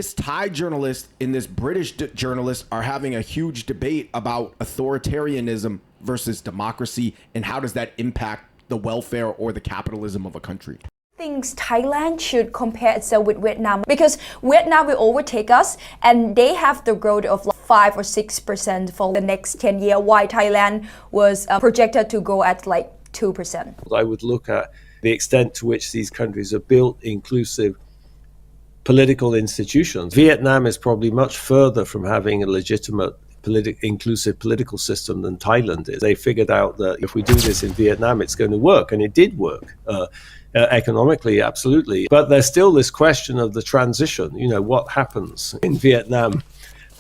This Thai journalist and this British journalist are having a huge debate about authoritarianism versus democracy, and how does that impact the welfare or the capitalism of a country. Thinks Thailand should compare itself with Vietnam because Vietnam will overtake us and they have the growth of like 5 or 6% for the next 10 years, while Thailand was projected to grow at like 2%. I would look at the extent to which these countries have built inclusive political institutions. Vietnam is probably much further from having a legitimate inclusive political system than Thailand is. They figured out that if we do this in Vietnam, it's going to work, and it did work. Economically, absolutely. But there's still this question of the transition. You know, what happens in Vietnam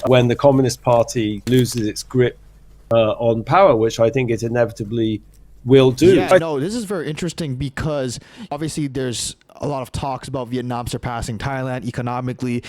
when the Communist Party loses its grip on power, which I think it inevitably will do. Yeah, no, this is very interesting because obviously there's a lot of talks about Vietnam surpassing Thailand economically.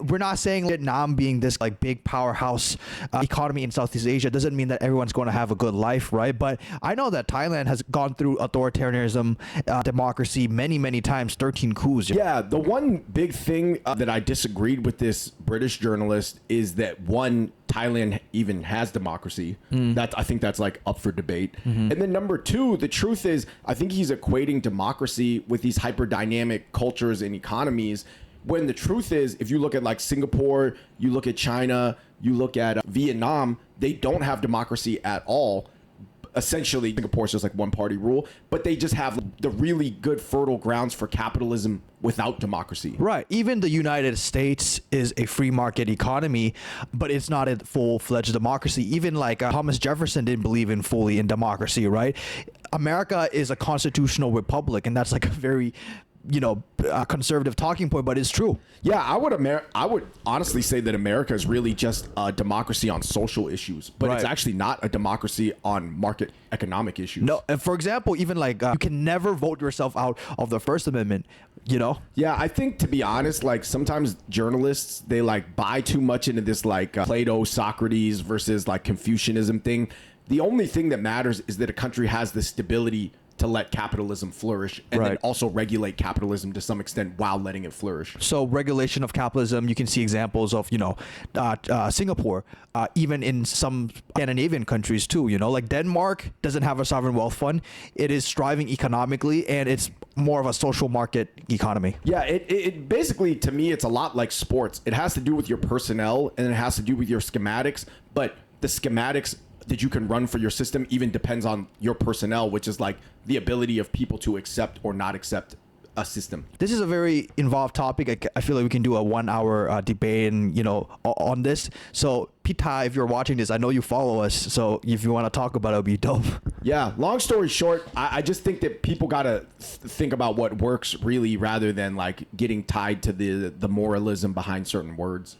We're not saying Vietnam being this like big powerhouse economy in Southeast Asia doesn't mean that everyone's going to have a good life, right? But I know that Thailand has gone through authoritarianism, democracy many times, 13 coups. Yeah, the one big thing that I disagreed with this British journalist is that one, Thailand even has democracy. I think that's like up for debate. And then number two, the truth is, I think he's equating democracy with these hyper-dynamic cultures and economies, when the truth is, if you look at like Singapore, you look at China, you look at Vietnam, they don't have democracy at all. Essentially, Singapore is just like one party rule, but they just have the really good fertile grounds for capitalism without democracy. Right. Even the United States is a free market economy, but it's not a full-fledged democracy. Even like Thomas Jefferson didn't believe in fully in democracy, right? America is a constitutional republic, and that's like a very conservative talking point, but it's true. Yeah, I would honestly say that America is really just a democracy on social issues, but it's actually not a democracy on market economic issues. No, and for example, even like you can never vote yourself out of the First Amendment, Yeah, I think, to be honest, like sometimes journalists, they like buy too much into this like Plato, Socrates versus like Confucianism thing. The only thing that matters is that a country has the stability to let capitalism flourish, and then also regulate capitalism to some extent while letting it flourish. So regulation of capitalism, you can see examples of, Singapore, even in some Scandinavian countries too, like Denmark doesn't have a sovereign wealth fund. It is striving economically, and it's more of a social market economy. Yeah, it basically, to me, it's a lot like sports. It has to do with your personnel, and it has to do with your schematics, but the schematics that you can run for your system even depends on your personnel, which is like the ability of people to accept or not accept a system. This is a very involved topic. I feel like we can do a 1 hour debate and on this. So Pita, if you're watching this, I know you follow us, so if you want to talk about it, it'll be dope. Yeah, long story short, I just think that people gotta think about what works really, rather than like getting tied to the moralism behind certain words.